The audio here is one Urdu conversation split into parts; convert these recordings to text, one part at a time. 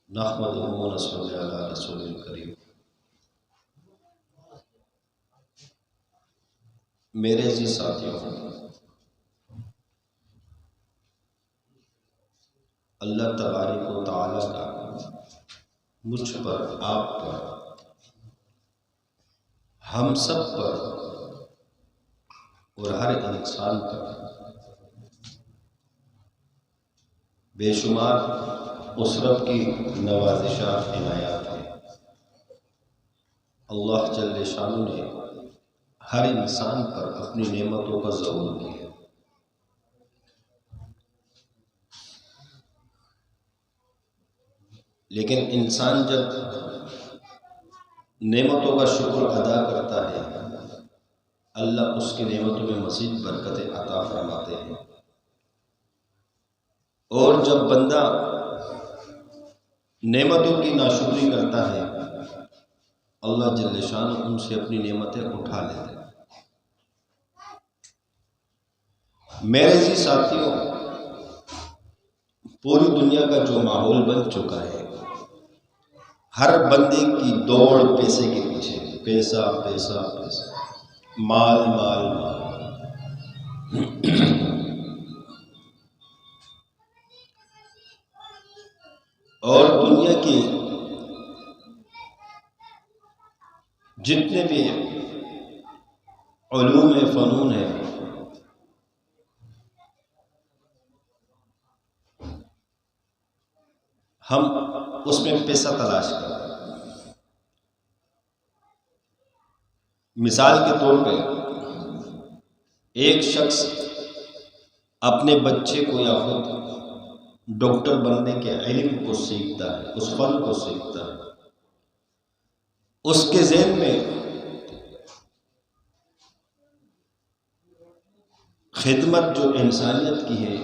نحمدہ و نصلی علی رسول الکریم۔ میرے عزیز ساتھیوں، اللہ تبارک و تعالیٰ کا مجھ پر، آپ پر، ہم سب پر اور ہر انسان پر بے شمار اس رب کی نوازشات عنایات ہیں۔ اللہ جل شانہ نے ہر انسان پر اپنی نعمتوں کا ظہور کیا۔ لیکن انسان جب نعمتوں کا شکر ادا کرتا ہے، اللہ اس کی نعمتوں میں مزید برکتیں عطا فرماتے ہیں، اور جب بندہ نعمتوں کی ناشکری کرتا ہے، اللہ جل شانہ ان سے اپنی نعمتیں اٹھا لیتے ہیں۔ میرے عزیز ساتھیوں، پوری دنیا کا جو ماحول بن چکا ہے، ہر بندے کی دوڑ پیسے کے پیچھے، پیسہ پیسہ پیسہ، مال مال مال۔ اور دنیا کی جتنے بھی علوم فنون ہیں، ہم اس میں پیسہ تلاش کرتے ہیں۔ مثال کے طور پہ ایک شخص اپنے بچے کو یا خود ڈاکٹر بننے کے علم کو سیکھتا ہے، اس فن کو سیکھتا ہے، اس کے ذہن میں خدمت جو انسانیت کی ہے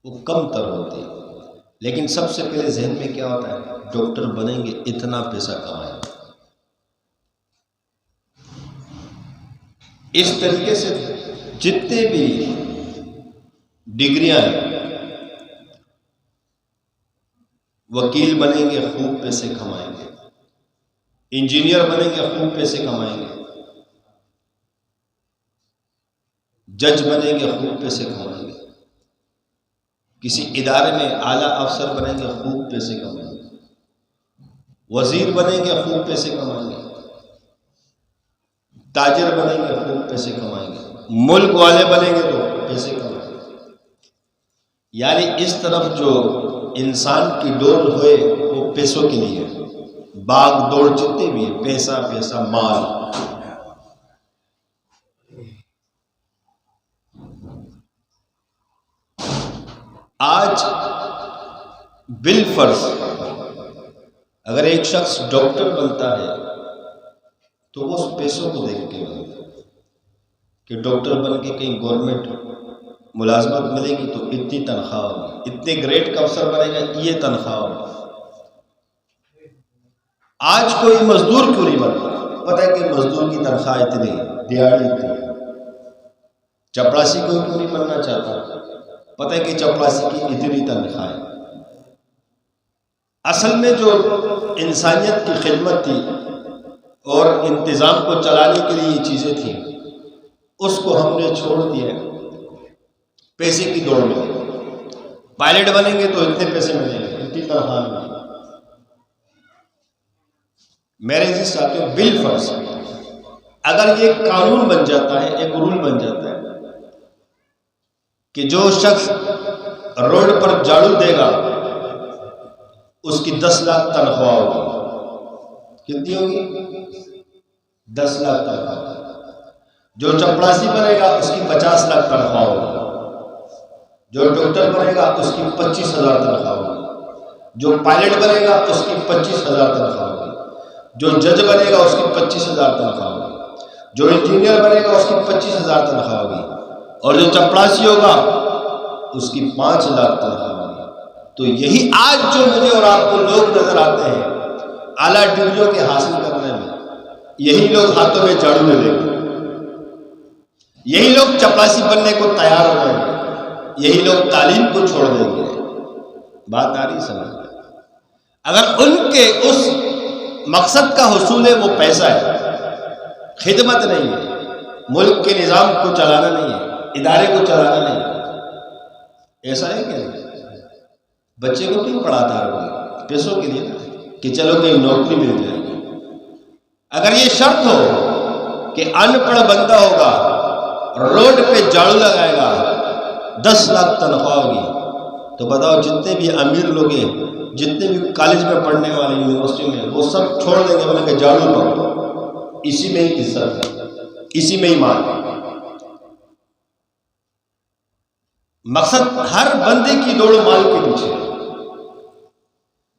وہ کم تر ہوتی ہے، لیکن سب سے پہلے ذہن میں کیا ہوتا ہے؟ ڈاکٹر بنیں گے، اتنا پیسہ کمائیں گے۔ اس طریقے سے جتنے بھی ڈگریاں ہیں، وکیل بنیں گے خوب پیسے کمائیں گے، انجینئر بنیں گے خوب پیسے کمائیں گے، جج بنیں گے خوب پیسے کمائیں گے، کسی ادارے میں اعلیٰ افسر بنیں گے خوب پیسے کمائیں گے، وزیر بنیں گے خوب پیسے کمائیں گے، تاجر بنیں گے خوب پیسے کمائیں گے، ملک والے بنیں گے تو پیسے کمائیں گے۔ یعنی اس طرف جو انسان کی دوڑ ہوئے وہ پیسوں کے لیے، باغ دوڑ جتنے بھی ہے، پیسہ پیسہ مال۔ آج بالفرض اگر ایک شخص ڈاکٹر بنتا ہے تو وہ اس پیسوں کو دیکھ کے بنتا ہے کہ ڈاکٹر بن کے کہیں گورنمنٹ ملازمت ملے گی تو اتنی تنخواہ ہوگی، اتنے گریڈ کا افسر بنے گا یہ تنخواہ ہوگی۔ آج کوئی مزدور کیوں نہیں بنتا؟ پتہ ہے کہ مزدور کی تنخواہ اتنی ہے، دیہڑی اتنی ہے۔ چپڑاسی کوئی کیوں نہیں بننا چاہتا؟ پتہ ہے کہ چپڑاسی کی اتنی تنخواہ ہے۔ اصل میں جو انسانیت کی خدمت تھی اور انتظام کو چلانے کے لیے یہ چیزیں تھیں، اس کو ہم نے چھوڑ دیا ہے پیسے کی دوڑ میں۔ پائلٹ بنیں گے تو اتنے پیسے ملیں گے، اتنی تنخواہ ملے گی۔ میرے عزیز ساتھیوں، بالفرض اگر یہ قانون بن جاتا ہے، ایک رول بن جاتا ہے کہ جو شخص روڈ پر جھاڑو دے گا اس کی 10 لاکھ تنخواہ ہوگی۔ کتنی ہوگی؟ 10 لاکھ تنخواہ۔ جو چپڑاسی بنے گا اس کی 50 لاکھ تنخواہ ہوگی۔ جو ڈاکٹر بنے گا اس کی 25,000 تنخواہ ہوگی۔ جو پائلٹ بنے گا اس کی 25,000 تنخواہ ہوگی۔ جو جج بنے گا اس کی 25,000 تنخواہ ہوگی۔ جو انجینئر بنے گا اس کی 25,000 تنخواہ ہوگی، اور جو چپڑاسی ہوگا اس کی 5 لاکھ تنخواہ ہوگی۔ تو یہی آج جو مجھے اور آپ کو لوگ نظر آتے ہیں اعلیٰ ڈگریوں کے حاصل کرنے میں، یہی لوگ ہاتھوں میں جھاڑو لے لیں گے، یہی لوگ چپڑاسی بننے کو تیار ہو جائیں گے، یہی لوگ تعلیم کو چھوڑ دیں گے، بات آ رہی سمجھ میں؟ اگر ان کے اس مقصد کا حصول ہے وہ پیسہ ہے، خدمت نہیں ہے، ملک کے نظام کو چلانا نہیں ہے، ادارے کو چلانا نہیں ہے، ایسا ہے کہ نہیں؟ بچے کو کیوں پڑھاتا ہے؟ پیسوں کے لیے نا، کہ چلو کہیں نوکری مل جائے گی۔ اگر یہ شرط ہو کہ ان پڑھ بندہ ہوگا، روڈ پہ جھاڑو لگائے گا، 10 لاکھ تنخواہ ہوگی، تو بتاؤ جتنے بھی امیر لوگ ہیں، جتنے بھی کالج میں پڑھنے والے یونیورسٹی میں، وہ سب چھوڑ دیں گے، بولیں کہ جھاڑو پکڑو، اسی میں ہی عزت ہے، اسی میں ہی مان ہے۔ مقصد ہر بندے کی دوڑ مال کے پیچھے ہے،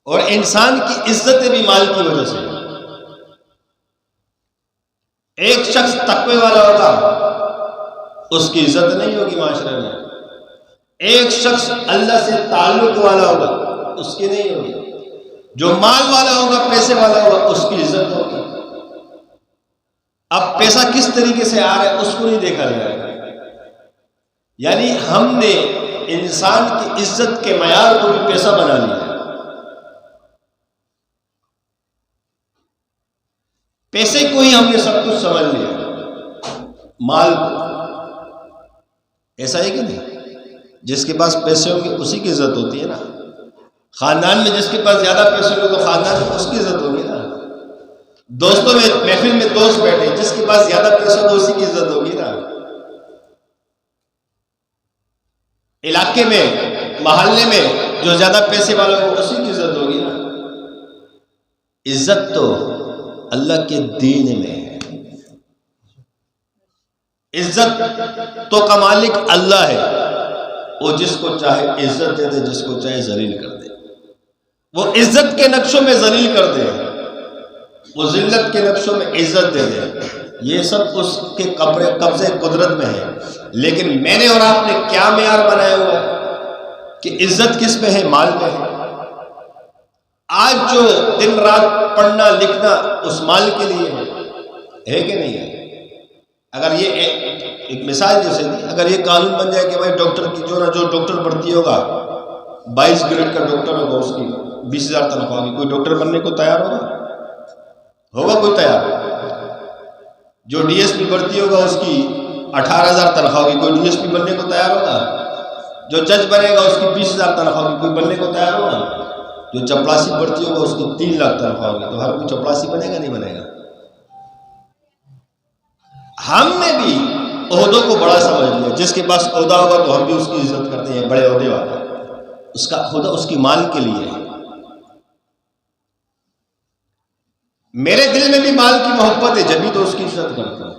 اور انسان کی عزت بھی مال کی وجہ سے۔ ایک شخص تقوی والا ہوگا، اس کی عزت نہیں ہوگی معاشرے میں۔ ایک شخص اللہ سے تعلق والا ہوگا، اس کی نہیں ہوگی۔ جو مال والا ہوگا، پیسے والا ہوگا، اس کی عزت ہوگی۔ اب پیسہ کس طریقے سے آ رہا ہے اس کو نہیں دیکھا جائے گا۔ یعنی ہم نے انسان کی عزت کے معیار کو بھی پیسہ بنا لیا ہے۔ پیسے کو ہی ہم نے سب کچھ سمجھ لیا، مال کو۔ ایسا ہے کہ نہیں؟ جس کے پاس پیسے ہوں گے اسی کی عزت ہوتی ہے نا۔ خاندان میں جس کے پاس زیادہ پیسے ہوں گے تو خاندان میں اس کی عزت ہوگی نا۔ دوستوں میں محفل میں دوست بیٹھے، جس کے پاس زیادہ پیسے ہو تو اسی کی عزت ہوگی نا۔ علاقے میں، محلے میں جو زیادہ پیسے والا ہو اسی کی عزت ہوگی نا۔ عزت تو اللہ کے دین میں ہے۔ عزت تو کا مالک اللہ ہے، وہ جس کو چاہے عزت دے دے، جس کو چاہے ذلیل کر دے۔ وہ عزت کے نقشوں میں ذلیل کر دے، وہ ذلت کے نقشوں میں عزت دے دے، یہ سب اس کے قبضے قدرت میں ہے۔ لیکن میں نے اور آپ نے کیا معیار بنایا ہوا ہے کہ عزت کس میں ہے؟ مال میں ہے۔ آج جو دن رات پڑھنا لکھنا اس مال کے لیے ہے کہ نہیں ہے؟ اگر یہ ایک مثال جیسے دی، اگر یہ قانون بن جائے کہ بھائی ڈاکٹر کی جو ڈاکٹر بھرتی ہوگا 22 گریڈ کا ڈاکٹر ہوگا، اس کی 20,000 تنخواہ ہوگی، کوئی ڈاکٹر بننے کو تیار ہوگا کوئی تیار؟ جو ڈی ایس پی بھرتی ہوگا اس کی 18,000 تنخواہ ہوگی، کوئی ڈی ایس پی بننے کو تیار ہوگا؟ جو جج بنے گا اس کی 20,000 تنخواہ ہوگی، کوئی بننے کو تیار ہوگا؟ جو چپڑاسی بھرتی ہوگا اس کی 3 لاکھ تنخواہ ہوگی، تو ہر کوئی چپڑاسی بنے گا نہیں بنے گا؟ ہم نے بھی عہدوں کو بڑا سمجھ لیا، جس کے پاس عہدہ ہوگا تو ہم بھی اس کی عزت کرتے ہیں، بڑے عہدے والا، اس کا عہدہ اس کی مال کے لیے ہے۔ میرے دل میں بھی مال کی محبت ہے، جبھی تو اس کی عزت کرتا ہوں،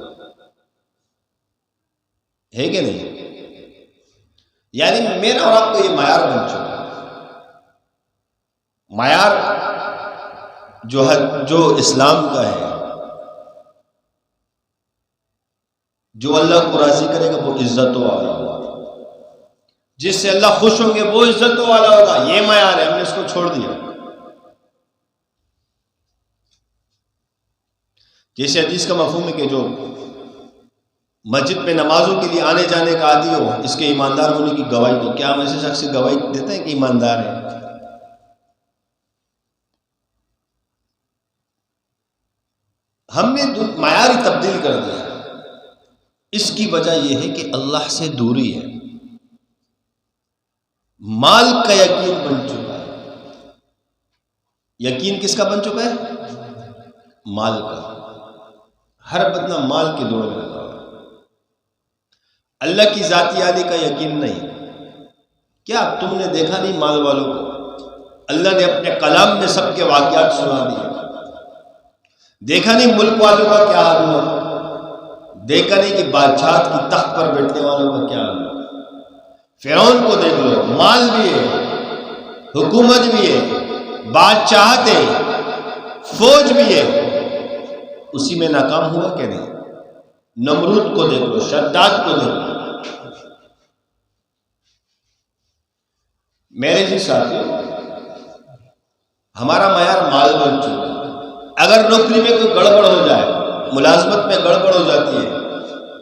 ہے کہ نہیں؟ یعنی میرا اور آپ کو یہ معیار بن چکا ہے، معیار جو اسلام کا ہے، جو اللہ کو راضی کرے گا وہ عزتوں والا ہوگا، جس سے اللہ خوش ہوں گے وہ عزتوں والا ہوگا۔ یہ معیار ہے، ہم نے اس کو چھوڑ دیا۔ جیسے حدیث کا مفہوم ہے کہ جو مسجد میں نمازوں کے لیے آنے جانے کا عادی ہو، اس کے ایماندار ہونے کی گواہی دو۔ کیا ہم ایسے شخص کی گواہی دیتے ہیں کہ ایماندار ہے؟ ہم نے معیار ہی تبدیل کر دیا۔ اس کی وجہ یہ ہے کہ اللہ سے دوری ہے، مال کا یقین بن چکا ہے۔ یقین کس کا بن چکا ہے؟ مال کا۔ ہر بندہ مال کی دوڑ میں لگا ہوا ہے، اللہ کی ذاتی عالی کا یقین نہیں۔ کیا تم نے دیکھا نہیں مال والوں کو؟ اللہ نے اپنے کلام میں سب کے واقعات سنا دیے۔ دیکھا نہیں ملک والوں کا کیا حال ہوا؟ دیکھا نہیں کہ بادشاہ کی تخت پر بیٹھنے والوں کا کیا حال ہوا؟ فرعون کو دیکھ لو، مال بھی ہے، حکومت بھی ہے، بادشاہت ہے، فوج بھی ہے، اسی میں ناکام ہوا کہ نہیں؟ نمرود کو دیکھ لو، شداد کو دیکھ لو۔ میرے جی ساتھی، ہمارا معیار مال بن چکا ہے۔ اگر نوکری میں کوئی گڑبڑ ہو جائے، ملازمت میں گڑبڑ ہو جاتی ہے،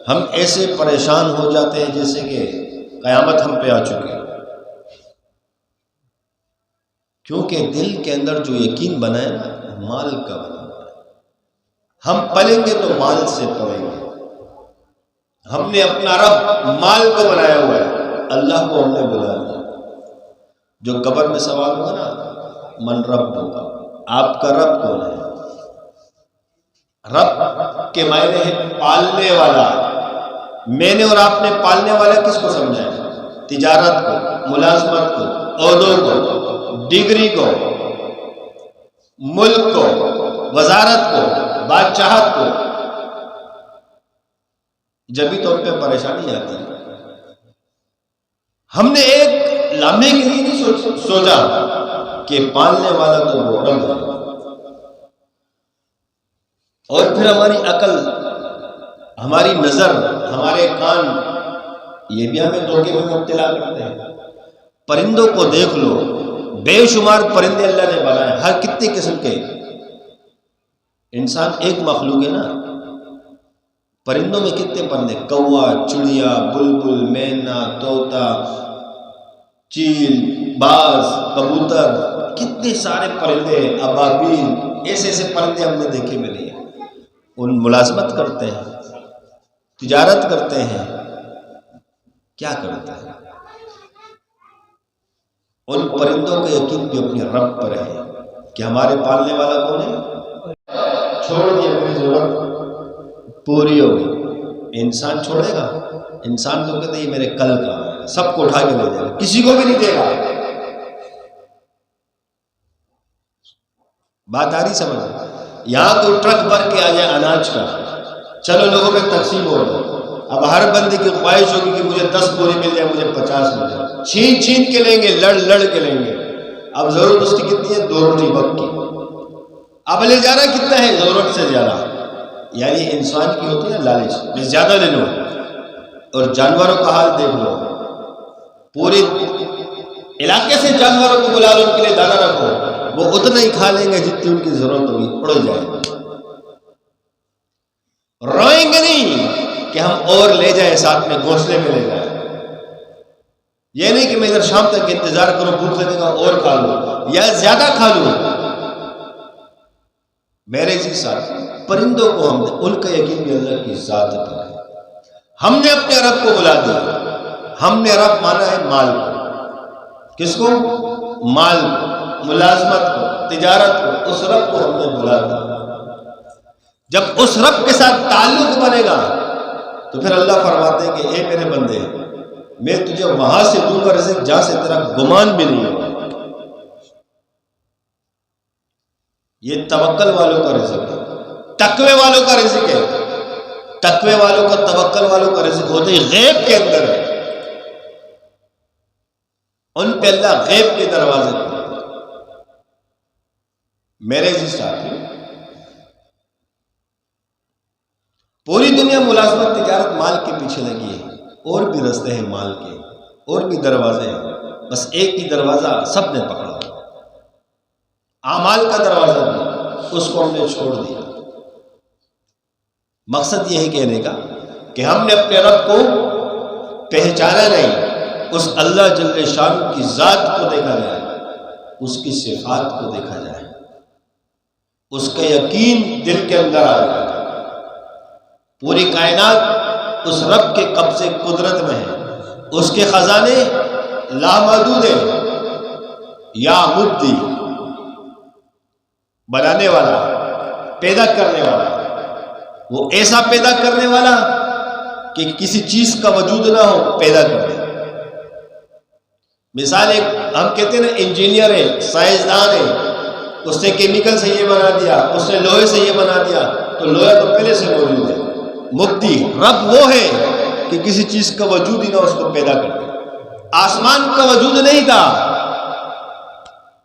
ہم ایسے پریشان ہو جاتے ہیں جیسے کہ قیامت ہم پہ آ چکے۔ کیونکہ دل کے اندر جو یقین بنا ہے نا مال کا بنا ہے. ہم پلیں گے تو مال سے پلیں گے. ہم نے اپنا رب مال کو بنایا ہوا ہے، اللہ کو ہم نے بلا دیا. جو قبر میں سوال ہوگا نا من رب ہوگا، آپ کا رب کون ہے؟ رب کے معنی ہے پالنے والا. میں نے اور آپ نے پالنے والا کس کو سمجھا ہے؟ تجارت کو، ملازمت کو، عہدوں کو، ڈگری کو، ملک کو، وزارت کو، بادشاہت کو. جبھی تو ہم پہ پریشانی آتی ہے. ہم نے ایک لمحے کے لیے نہیں سوچا کہ پالنے والا تو وہ رب ہے. اور پھر ہماری عقل، ہماری نظر، ہمارے کان، یہ بھی ہمیں دھوکے میں مبتلا کرتے ہیں. پرندوں کو دیکھ لو، بے شمار پرندے اللہ نے بنائے، ہر کتنے قسم کے. انسان ایک مخلوق ہے نا، پرندوں میں کتنے پرندے، کوا، چڑیا، بلبل، مینا، طوطا، چیل، باز، کبوتر، کتنے سارے پرندے، ابابیل، ایسے ایسے پرندے ہم نے دیکھے ملے ہیں. ان ملازمت کرتے ہیں، تجارت کرتے ہیں، کیا کرتے ہیں؟ ان پرندوں کا یقین بھی اپنے رب پر ہے کہ ہمارے پالنے والا کون ہے. چھوڑ دیا، میری ضرورت پوری ہو گئی. انسان چھوڑے گا؟ انسان تو کہتے ہیں میرے کل کا ہے، سب کو اٹھا کے لے جائے گا، کسی کو بھی نہیں دے گا. بات آ رہی سمجھ؟ یہاں تو ٹرک بھر کے آ جائے اناج کا، چلو لوگوں میں تقسیم ہو گیا. اب ہر بندے کی خواہش ہوگی کہ مجھے 10 بوری مل جائے، مجھے 50 مل جائے. چھین چھین کے لیں گے، لڑ لڑ کے لیں گے. اب ضرورت اس کی کتنی ہے؟ 2 روٹی وقت کی. اب لے جانا کتنا ہے؟ ضرورت سے زیادہ. یعنی انسان کی ہوتی ہے نا لالچ، میں زیادہ لے لوں. اور جانوروں کا حال دیکھ لو، پورے علاقے سے جانوروں کو بلا لو، ان کے لیے دانا رکھو، وہ اتنا ہی کھا لیں گے جتنی ان کی ضرورت ہوگی، اڑ جائے گا. روئیں گے نہیں کہ ہم اور لے جائیں، ساتھ میں گھونسلے میں لے جائیں. یہ نہیں کہ میں ادھر شام تک انتظار کروں، بھوک لگے گا اور کھا لوں یا زیادہ کھا لوں. میرے اسی ساتھ پرندوں کو ہم نے، ان کا یقین بھی اللہ کی ذات پر ہے. ہم نے اپنے رب کو بلا دیا. ہم نے رب مانا ہے مال کو. کس کو؟ مال کو، ملازمت کو، تجارت کو. اس رب کو ہم نے بلا دیا. جب اس رب کے ساتھ تعلق بنے گا تو پھر اللہ فرماتے ہیں کہ اے میرے بندے، میں تجھے وہاں سے دوں گا رزق جہاں سے تیرا گمان بھی نہیں ہوگا. یہ توکل والوں کا رزق ہے، تقوی والوں کا رزق ہے. تقوی والوں کا، توکل والوں کا رزق ہوتے ہی غیب کے اندر ہے. ان پہ اللہ غیب کے دروازے کھولتا ہے. میرے جی ساتھی، پوری دنیا ملازمت، تجارت، مال کے پیچھے لگی ہے. اور بھی رستے ہیں مال کے، اور بھی دروازے ہیں، بس ایک ہی دروازہ سب نے پکڑا، اعمال کا دروازہ بھی، اس کو ہم نے چھوڑ دیا. مقصد یہ ہے کہنے کا کہ ہم نے اپنے رب کو پہچانا نہیں. اس اللہ جل شان کی ذات کو دیکھا جائے، اس کی صفات کو دیکھا جائے، اس کا یقین دل کے اندر آ جائے. پوری کائنات اس رب کے قبضے قدرت میں ہے. اس کے خزانے لامحدود ہیں. یا مبدی، بنانے والا، پیدا کرنے والا، وہ ایسا پیدا کرنے والا کہ کسی چیز کا وجود نہ ہو، پیدا کر دے. مثال ایک ہم کہتے ہیں نا، انجینئر ہے، سائنسدان ہے، اس نے کیمیکل سے یہ بنا دیا، اس نے لوہے سے یہ بنا دیا، تو لوہا تو پہلے سے موجود ہے. مبدی رب وہ ہے کہ کسی چیز کا وجود ہی نہ اس کو پیدا کر دے. آسمان کا وجود نہیں تھا،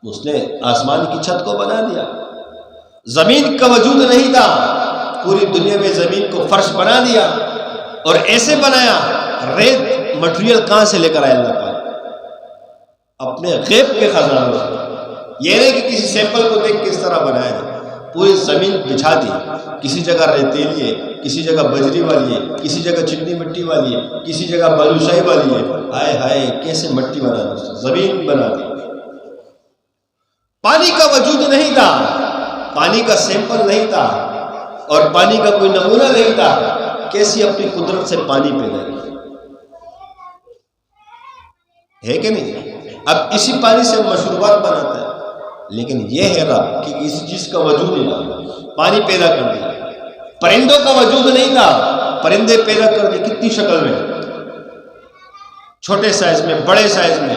اس نے آسمان کی چھت کو بنا دیا. زمین کا وجود نہیں تھا، پوری دنیا میں زمین کو فرش بنا دیا. اور ایسے بنایا، ریت مٹیریل کہاں سے لے کر آئے اللہ پاک؟ اپنے غیب کے خزانوں سے. یہ نہیں کہ کسی سیمپل کو دیکھ کس طرح بنایا جائے. پوری زمین بچھا دی، کسی جگہ ریتیلی ہے، کسی جگہ بجری والی ہے، کسی جگہ چکنی مٹی والی ہے، کسی جگہ بالوشاہی والی ہے. ہائے ہائے، کیسے مٹی بنا دی، زمین بنا دی. پانی کا وجود نہیں تھا، پانی کا سیمپل نہیں تھا اور پانی کا کوئی نمونہ نہیں تھا، کیسی اپنی قدرت سے پانی پیدا کیا ہے کہ نہیں؟ اب اسی پانی سے مشروبات بناتا ہے، لیکن یہ ہے رب کہ کسی چیز کا وجود نہیں تھا، پانی پیدا کر دیا۔ پرندوں کا وجود نہیں تھا، پرندے پیدا کر دی، کتنی شکل میں، چھوٹے سائز میں، بڑے سائز میں،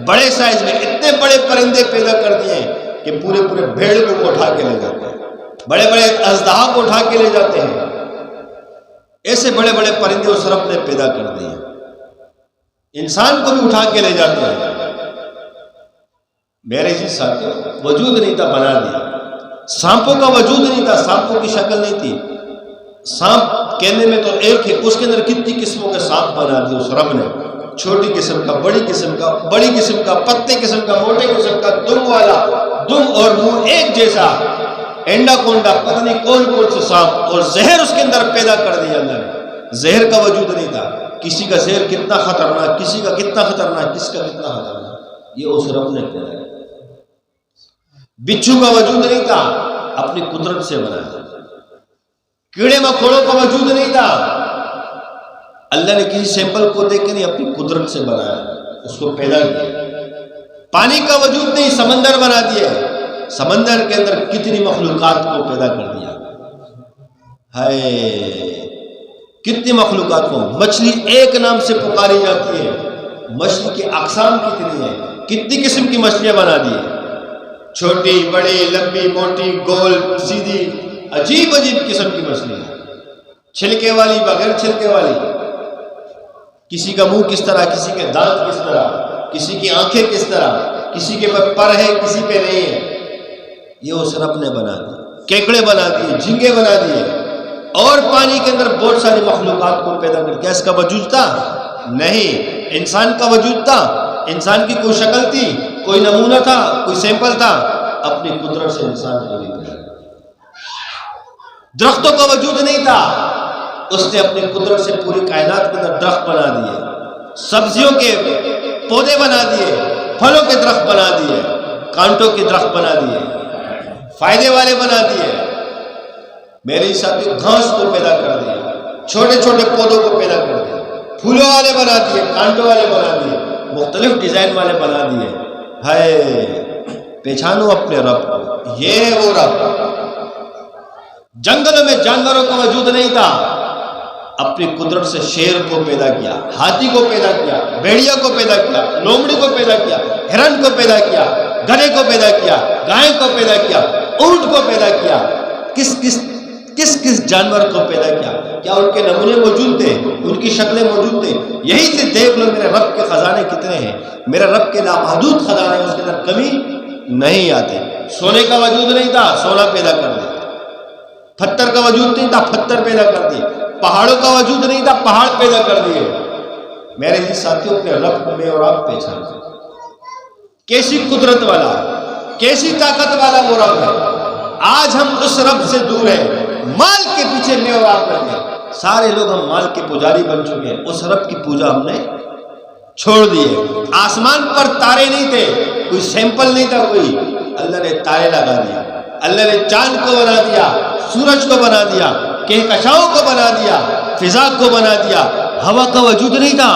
بڑے سائز میں، اتنے بڑے پرندے پیدا کر دیے کہ پورے پورے بھیڑ کو اٹھا کے لے جاتے ہیں، بڑے بڑے اژدہا کو اٹھا کے لے جاتے ہیں۔ ایسے بڑے بڑے پرندے اس رب نے پیدا کر دیے، انسان کو بھی اٹھا کے لے جاتے ہیں۔ میرے جی ساتھیوں، وجود نہیں تھا، بنا دیا۔ سانپوں کا وجود نہیں تھا، سانپوں کی شکل نہیں تھی، سانپ کہنے میں تو ایک ہے، اس کے اندر کتنی قسموں کے سانپ بنا دیے اس رب نے، چھوٹی قسم کا، بڑی قسم کا، بڑی قسم کا، پتے قسم کا، موٹے قسم کا، دم والا، دم اور منہ ایک جیسا، اینڈا کونڈا، پتہ نہیں کون کون سے سانپ، اور زہر اس کے اندر پیدا کر دیا اللہ نے۔ زہر کا وجود نہیں تھا، کسی کا زہر کتنا خطرناک، کسی کا کتنا خطرناک، کس کا کتنا خطرناک، یہ اس رب نے پیدا کیا۔ بچھو کا وجود نہیں تھا، اپنی قدرت سے بنایا۔ کیڑے مکوڑوں کا وجود نہیں تھا، اللہ نے کسی سیمپل کو دیکھ کے نہیں، اپنی قدرت سے بنایا، اس کو پیدا کیا۔ پانی کا وجود نہیں، سمندر بنا دیا، سمندر کے اندر کتنی مخلوقات کو پیدا کر دیا، ہے کتنی مخلوقات کو۔ مچھلی ایک نام سے پکاری جاتی ہے، مچھلی کی اقسام کتنی ہیں، کتنی قسم کی مچھلیاں بنا دی ہیں، چھوٹی، بڑی، لمبی، موٹی، گول، سیدھی، عجیب عجیب قسم کی مچھلیاں، چھلکے والی، بغیر چھلکے والی، کسی کا منہ کس طرح، کسی کے دانت کس طرح، کسی کی آنکھیں کس طرح، کسی کے پر ہے، کسی پہ نہیں ہے، یہ اس رب نے بنا دی۔ کیکڑے بنا دیے، جھینگے بنا دیے، اور پانی کے اندر بہت ساری مخلوقات کو پیدا کر دیا۔ اس کا وجود تھا نہیں، انسان کا وجود تھا، انسان کی کوئی شکل تھی، کوئی نمونہ تھا، کوئی سیمپل تھا، اپنی قدرت سے انسان کو نہیں دیا۔ درختوں کا وجود نہیں تھا، اس نے اپنی قدرت سے پوری کائنات کے اندر درخت بنا دیے، سبزیوں کے پودے بنا دیے، پھلوں کے درخت بنا دیے، کانٹوں کے درخت بنا دیے، فائدے والے بنا دیے۔ میرے ساتھی گھاس کو پیدا کر دیا، چھوٹے چھوٹے پودوں کو پیدا کر دیا، پھولوں والے بنا دیے، کانٹوں والے بنا دیے، مختلف ڈیزائن والے بنا دیے۔ ہے پہچانو اپنے رب کو، یہ ہے وہ رب۔ جنگلوں میں جانوروں کا وجود نہیں تھا، اپنی قدرت سے شیر کو پیدا کیا، ہاتھی کو پیدا کیا، بھیڑیا کو پیدا کیا، لومڑی کو پیدا کیا، ہرن کو پیدا کیا، گدھے کو پیدا کیا، گائے کو پیدا کیا، اونٹ کو پیدا کیا، کس جانور کو پیدا کیا۔ کیا ان کے نمونے موجود تھے، ان کی شکلیں موجود تھے؟ یہی سے دیکھ لو میرے رب کے خزانے کتنے ہیں، میرے رب کے لامحدود خزانے، اس کے اندر کمی نہیں آتے۔ سونے کا وجود نہیں تھا، سونا پیدا کر دیا، پتھر کا وجود نہیں تھا، پتھر پیدا کر دیے، پہاڑوں کا وجود نہیں تھا، پہاڑ پیدا کر دیے۔ میرے جی ساتھیوں، اپنے رب کو میں اور آپ پہچان، کیسی قدرت والا، کیسی طاقت والا وہ رب ہے۔ آج ہم اس رب سے دور ہیں، مال کے پیچھے میں اور آپ لگے ہیں، سارے لوگ ہم مال کے پجاری بن چکے ہیں، اس رب کی پوجا ہم نے چھوڑ دیے۔ آسمان پر تارے نہیں تھے، کوئی سیمپل نہیں تھا، کوئی، اللہ نے تارے لگا دیا، اللہ نے چاند کو بنا دیا، سورج کو بنا دیا، کہکشاؤں کو بنا دیا، فضا کو بنا دیا۔ ہوا کا وجود نہیں تھا،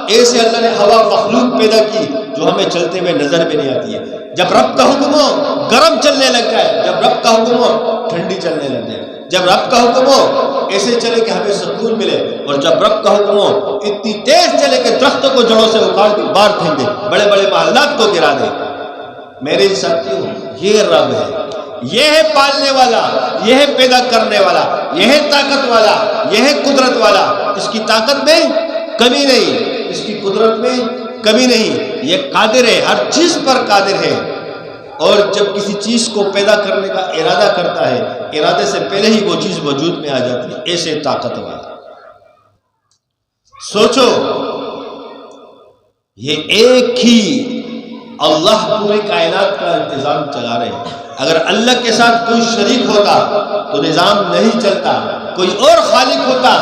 ایسے اللہ نے ہوا مخلوق پیدا کی جو ہمیں چلتے ہوئے نظر بھی نہیں آتی ہے۔ جب رب کا حکم ہو گرم چلنے لگ جائے، جب رب کا حکم ہو ٹھنڈی چلنے لگ جائے، جب رب کا حکم ہو ایسے چلے کہ ہمیں سکون ملے، اور جب رب کا حکم ہو اتنی تیز چلے کہ درختوں کو جڑوں سے اکھاڑ کے باہر پھینک دے، بڑے بڑے محلات کو گرا دے۔ میرے ساتھیوں، یہ رب ہے، یہ ہے پالنے والا، یہ ہے پیدا کرنے والا، یہ ہے طاقت والا، یہ ہے قدرت والا۔ اس کی طاقت میں کمی نہیں، اس کی قدرت میں کمی نہیں، یہ قادر ہے، ہر چیز پر قادر ہے، اور جب کسی چیز کو پیدا کرنے کا ارادہ کرتا ہے، ارادے سے پہلے ہی وہ چیز وجود میں آ جاتی ہے، ایسے طاقت والا۔ سوچو، یہ ایک ہی اللہ پوری کائنات کا انتظام چلا رہے ہیں۔ اگر اللہ کے ساتھ کوئی شریک ہوتا تو نظام نہیں چلتا، کوئی اور خالق ہوتا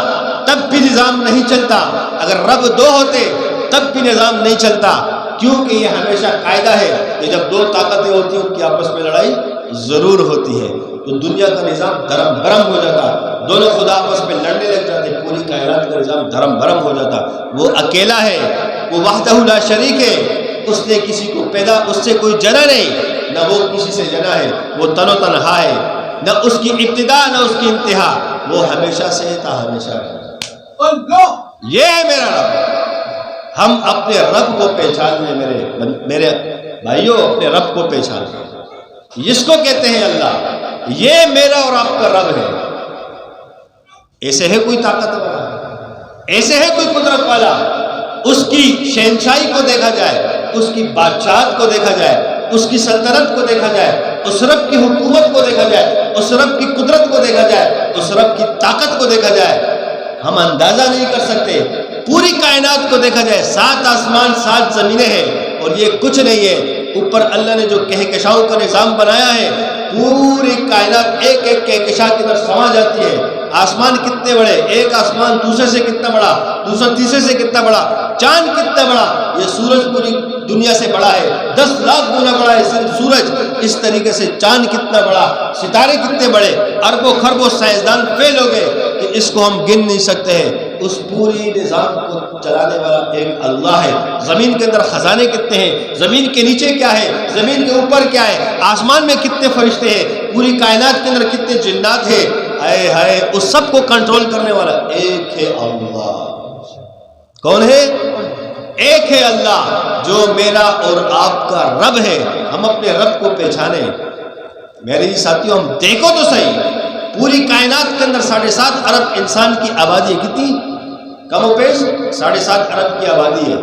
تب بھی نظام نہیں چلتا، اگر رب دو ہوتے تب بھی نظام نہیں چلتا۔ کیونکہ یہ ہمیشہ قاعدہ ہے کہ جب دو طاقتیں ہوتی ہیں ان کی آپس میں لڑائی ضرور ہوتی ہے، تو دنیا کا نظام دھرم برم ہو جاتا، دونوں خدا آپس میں لڑنے لگ جاتے، پوری کائنات کا نظام دھرم برم ہو جاتا۔ وہ اکیلا ہے، وہ وحدہ لا شریک ہے، اس نے کسی کو پیدا، اس سے کوئی جنا نہیں، نہ وہ کسی سے جنا ہے، وہ تن و تنہا ہے، نہ اس کی ابتدا نہ اس کی انتہا، وہ ہمیشہ سے تا ہمیشہ ہے۔ یہ ہے میرا رب۔ ہم اپنے رب کو پہچان لیں میرے بھائیوں، اپنے رب کو پہچان لیں، اس کو کہتے ہیں اللہ، یہ میرا اور آپ کا رب ہے۔ ایسے ہے کوئی طاقت والا، ایسے ہے کوئی قدرت والا، اس کی شہنشاہی کو دیکھا جائے، اس کی بادشاہت کو دیکھا جائے، اس کی سلطنت کو دیکھا جائے، اس رب کی حکومت کو دیکھا جائے، اس رب کی قدرت کو دیکھا جائے، اس رب کی طاقت کو دیکھا جائے، ہم اندازہ نہیں کر سکتے۔ پوری کائنات کو دیکھا جائے، 7 آسمان 7 زمینیں ہیں، اور یہ کچھ نہیں ہے۔ اوپر اللہ نے جو کہکشاؤں کا نظام بنایا ہے، پوری کائنات ایک ایک کہکشاں کے اندر سما جاتی ہے۔ آسمان کتنے بڑے، ایک آسمان دوسرے سے کتنا بڑا، دوسرا تیسرے سے کتنا بڑا، چاند کتنا بڑا، یہ سورج پوری دنیا سے بڑا ہے، 10 لاکھ گنا بڑا ہے صرف سورج۔ اس طریقے سے چاند کتنا بڑا، ستارے کتنے بڑے، اربوں خربوں سائنسدان فیل ہو گئے کہ اس کو ہم گن نہیں سکتے ہیں۔ اس پوری نظام کو چلانے والا ایک اللہ ہے۔ زمین کے اندر خزانے کتنے ہیں، زمین کے نیچے کیا ہے، زمین کے اوپر کیا ہے، آسمان میں کتنے فرشتے ہیں، پوری کائنات کے اندر کتنے جنات ہیں، ہائے ہائے، اس سب کو کنٹرول کرنے والا ایک ہے اللہ۔ کون ہے؟ ایک ہے اللہ، جو میرا اور آپ کا رب ہے۔ ہم اپنے رب کو پہچانیں۔ میرے ساتھیوں، ہم دیکھو تو صحیح، پوری کائنات کے اندر 7.5 ارب انسان کی آبادی ہے۔ کتنی؟ کم و بیش 7.5 ارب کی آبادی ہے۔